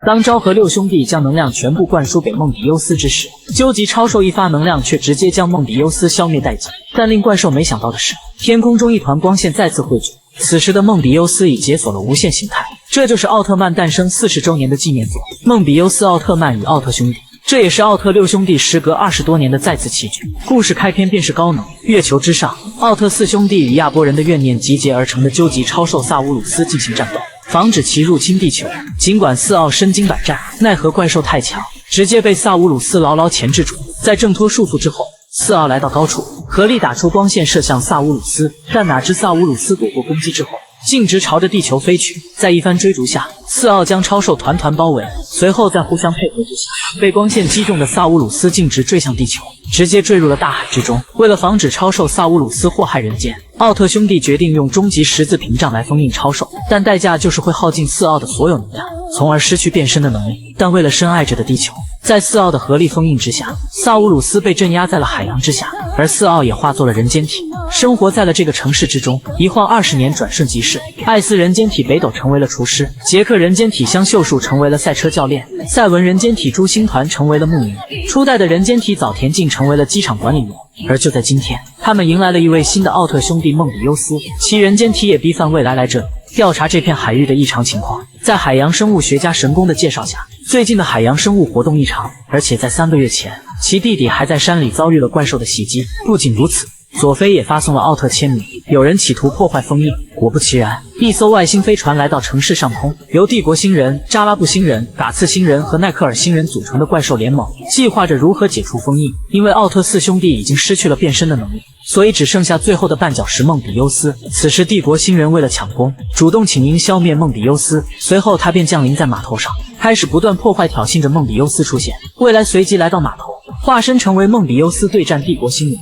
当昭和六兄弟将能量全部灌输给梦比优斯之时，究极超兽一发能量却直接将梦比优斯消灭殆尽。但令怪兽没想到的是，天空中一团光线再次汇聚，此时的梦比优斯已解锁了无限形态，这就是奥特曼诞生40周年的纪念作《梦比优斯奥特曼与奥特兄弟》。这也是奥特六兄弟时隔20多年的再次齐聚。故事开篇便是高能，月球之上，奥特四兄弟与亚波人的怨念集结而成的究极超兽萨乌鲁斯进行战斗，防止其入侵地球。尽管四奥身经百战，奈何怪兽太强，直接被萨乌鲁斯牢牢钳制住。在挣脱束缚之后，四奥来到高处，合力打出光线射向萨乌鲁斯，但哪知萨乌鲁斯躲过攻击之后，径直朝着地球飞去。在一番追逐下，四奥将超兽团团包围，随后在互相配合之下，被光线击中的萨乌鲁斯径直坠向地球，直接坠入了大海之中。为了防止超兽萨乌鲁斯祸害人间，奥特兄弟决定用终极十字屏障来封印超兽，但代价就是会耗尽四奥的所有能量，从而失去变身的能力。但为了深爱着的地球，在四奥的合力封印之下，萨乌鲁斯被镇压在了海洋之下，而四奥也化作了人间体，生活在了这个城市之中。一晃20年转瞬即逝，艾斯人间体北斗成为了厨师，杰克人间体香秀树成为了赛车教练，赛文人间体朱星团成为了牧民，初代的人间体早田进成为了机场管理员。而就在今天，他们迎来了一位新的奥特兄弟梦比优斯，其人间体也逼犯未来来这里调查这片海域的异常情况。在海洋生物学家神宫的介绍下，最近的海洋生物活动异常，而且在3个月前，其弟弟还在山里遭遇了怪兽的袭击。不仅如此，佐菲也发送了奥特签名，有人企图破坏封印。果不其然，一艘外星飞船来到城市上空，由帝国星人、扎拉布星人、嘎次星人和奈克尔星人组成的怪兽联盟计划着如何解除封印。因为奥特四兄弟已经失去了变身的能力，所以只剩下最后的绊脚石梦比优斯。此时帝国星人为了抢功，主动请缨消灭梦比优斯，随后他便降临在码头上，开始不断破坏挑衅着梦比优斯出现。未来随即来到码头，化身成为梦比优斯对战帝国星人。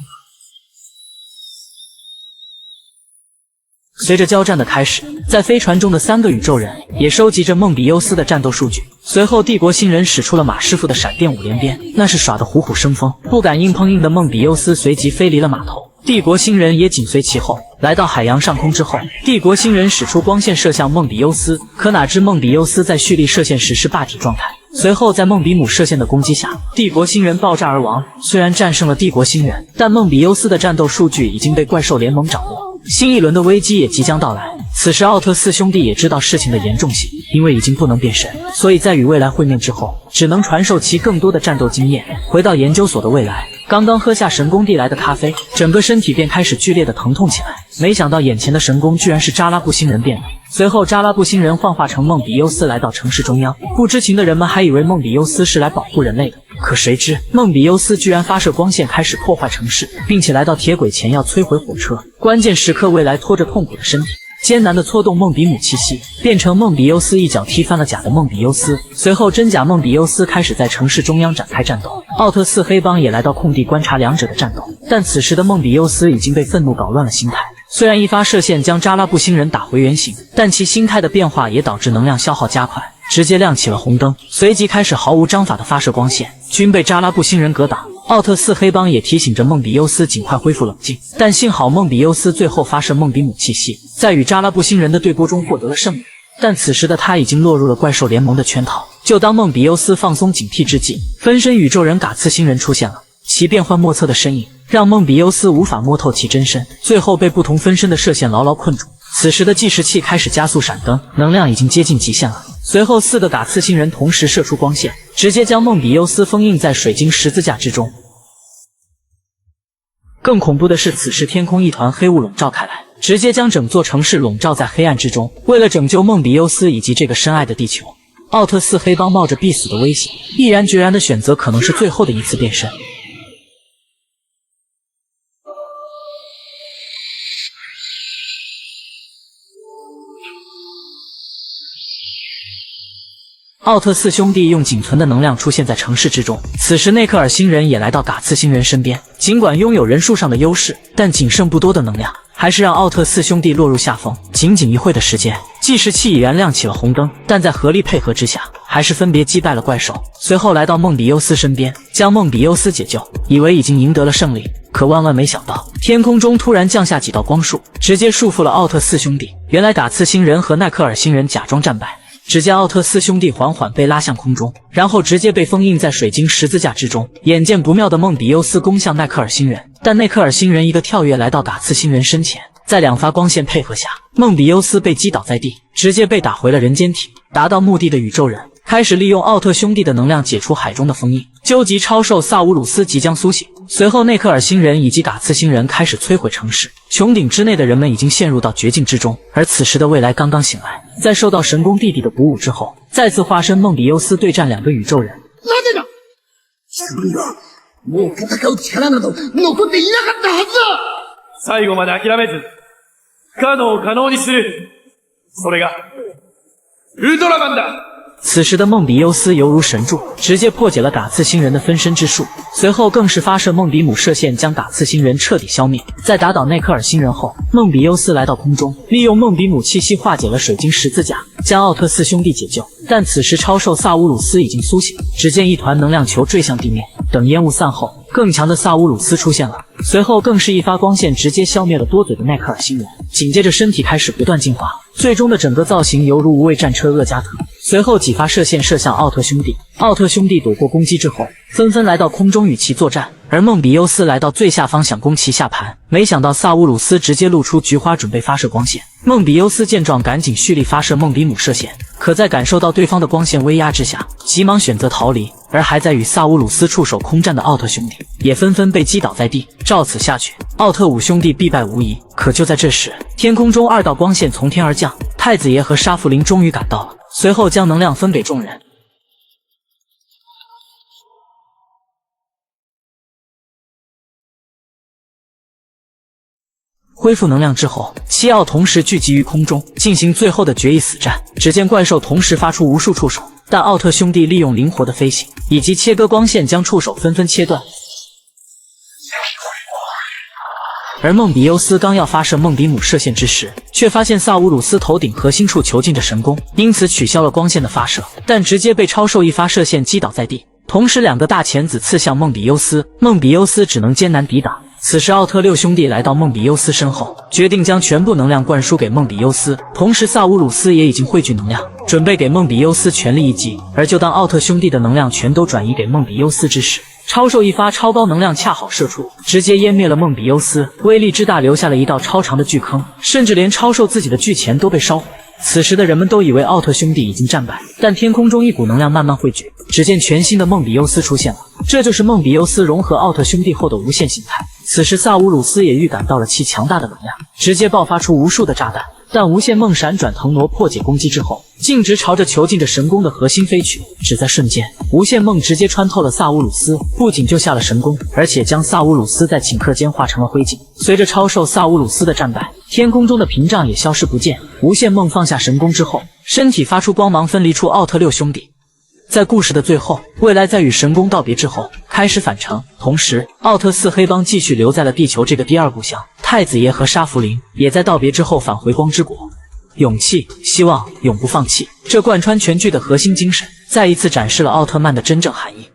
随着交战的开始，在飞船中的3个宇宙人也收集着梦比优斯的战斗数据。随后帝国星人使出了马师傅的闪电5连鞭，那是耍得虎虎生风，不敢硬碰硬的梦比优斯随即飞离了码头，帝国星人也紧随其后。来到海洋上空之后，帝国星人使出光线射向梦比优斯，可哪知梦比优斯在蓄力射线时是霸体状态，随后在梦比姆射线的攻击下，帝国星人爆炸而亡。虽然战胜了帝国星人，但梦比优斯的战斗数据已经被怪兽联盟掌握，新一轮的危机也即将到来。此时奥特四兄弟也知道事情的严重性，因为已经不能变身，所以在与未来会面之后，只能传授其更多的战斗经验。回到研究所的未来，刚刚喝下神宫递来的咖啡，整个身体便开始剧烈的疼痛起来。没想到眼前的神宫居然是扎拉布星人变的。随后扎拉布星人幻化成梦比优斯来到城市中央，不知情的人们还以为梦比优斯是来保护人类的，可谁知梦比优斯居然发射光线开始破坏城市，并且来到铁轨前要摧毁火车。关键时刻，未来拖着痛苦的身体艰难地搓动梦比姆气息，变成梦比优斯一脚踢翻了假的梦比优斯。随后真假梦比优斯开始在城市中央展开战斗，奥特四黑帮也来到空地观察两者的战斗。但此时的梦比优斯已经被愤怒搞乱了心态，虽然一发射线将扎拉布星人打回原形，但其心态的变化也导致能量消耗加快，直接亮起了红灯，随即开始毫无章法的发射光线，均被扎拉布星人格挡。奥特四黑帮也提醒着梦比优斯尽快恢复冷静，但幸好梦比优斯最后发射梦比姆气息，在与扎拉布星人的对波中获得了胜利。但此时的他已经落入了怪兽联盟的圈套。就当梦比优斯放松警惕之际，分身宇宙人嘎次星人出现了，其变幻莫测的身影让梦比优斯无法摸透其真身，最后被不同分身的射线牢牢困住。此时的计时器开始加速闪灯，能量已经接近极限了。随后4个嘎次星人同时射出光线，直接将梦比优斯封印在水晶十字架之中。更恐怖的是，此时天空一团黑雾笼罩开来，直接将整座城市笼罩在黑暗之中。为了拯救梦比优斯以及这个深爱的地球，奥特四黑帮冒着必死的危险，毅然决然的选择可能是最后的一次变身。奥特四兄弟用仅存的能量出现在城市之中，此时内克尔星人也来到嘎次星人身边，尽管拥有人数上的优势，但仅剩不多的能量还是让奥特四兄弟落入下风。仅仅一会的时间，计时器已然亮起了红灯，但在合力配合之下，还是分别击败了怪兽。随后来到梦比优斯身边，将梦比优斯解救，以为已经赢得了胜利，可万万没想到，天空中突然降下几道光束，直接束缚了奥特四兄弟。原来嘎次星人和奈克尔星人假装战败，只见奥特四兄弟缓缓被拉向空中，然后直接被封印在水晶十字架之中。眼见不妙的梦比优斯攻向奈克尔星人，但奈克尔星人一个跳跃来到嘎刺星人身前，在两发光线配合下，梦比优斯被击倒在地，直接被打回了人间体。达到目的的宇宙人开始利用奥特兄弟的能量解除海中的封印。究极超兽萨乌鲁斯即将苏醒，随后内克尔星人以及嘎刺星人开始摧毁城市。穹顶之内的人们已经陷入到绝境之中，而此時的未来刚刚醒来，在受到神宫弟弟的鼓舞之后，再次化身梦比优斯对战两个宇宙人。もう戦う力など残っていなかったはずだ。最後まで諦めず、不可能を可能にする。それがウルトラマンだ。此时的梦比优斯犹如神助，直接破解了嘎刺星人的分身之术，随后更是发射梦比姆射线将嘎刺星人彻底消灭。在打倒内克尔星人后，梦比优斯来到空中，利用梦比姆气息化解了水晶十字架，将奥特四兄弟解救。但此时超兽萨乌鲁斯已经苏醒，只见一团能量球坠向地面，等烟雾散后，更强的萨乌鲁斯出现了，随后更是一发光线直接消灭了多嘴的奈克尔星人，紧接着身体开始不断进化，最终的整个造型犹如无畏战车厄加特。随后几发射线射向奥特兄弟，奥特兄弟躲过攻击之后，纷纷来到空中与其作战，而梦比优斯来到最下方想攻其下盘，没想到萨乌鲁斯直接露出菊花准备发射光线。梦比优斯见状赶紧蓄力发射梦比姆射线，可在感受到对方的光线威压之下，急忙选择逃离，而还在与萨乌鲁斯触手空战的奥特兄弟也纷纷被击倒在地。照此下去，奥特五兄弟必败无疑。可就在这时，天空中二道光线从天而降，太子爷和沙弗林终于赶到了，随后将能量分给众人。恢复能量之后，七奥同时聚集于空中，进行最后的决一死战。只见怪兽同时发出无数触手，但奥特兄弟利用灵活的飞行以及切割光线将触手纷纷切断。而梦比优斯刚要发射梦比姆射线之时，却发现萨乌鲁斯头顶核心处囚禁着神宫，因此取消了光线的发射，但直接被超兽一发射线击倒在地。同时两个大钳子刺向梦比优斯，梦比优斯只能艰难抵挡。此时奥特六兄弟来到梦比优斯身后，决定将全部能量灌输给梦比优斯，同时萨乌鲁斯也已经汇聚能量，准备给梦比优斯全力一击。而就当奥特兄弟的能量全都转移给梦比优斯之时，超兽一发超高能量恰好射出，直接湮灭了梦比优斯，威力之大留下了一道超长的巨坑，甚至连超兽自己的巨钳都被烧毁。此时的人们都以为奥特兄弟已经战败，但天空中一股能量慢慢汇聚，只见全新的梦比优斯出现了，这就是梦比优斯融合奥特兄弟后的无限形态。此时萨乌鲁斯也预感到了其强大的能量，直接爆发出无数的炸弹，但无限梦闪转腾挪破解攻击之后，径直朝着囚禁着神宫的核心飞去。只在瞬间，无限梦直接穿透了萨乌鲁斯，不仅救下了神宫，而且将萨乌鲁斯在顷刻间化成了灰烬。随着超兽萨乌鲁斯的战败，天空中的屏障也消失不见。无限梦放下神宫之后，身体发出光芒，分离出奥特六兄弟。在故事的最后，未来在与神宫道别之后开始返程，同时奥特四黑帮继续留在了地球这个第二故乡。太子爷和沙弗林也在道别之后返回光之国。勇气、希望、永不放弃，这贯穿全剧的核心精神，再一次展示了奥特曼的真正含义。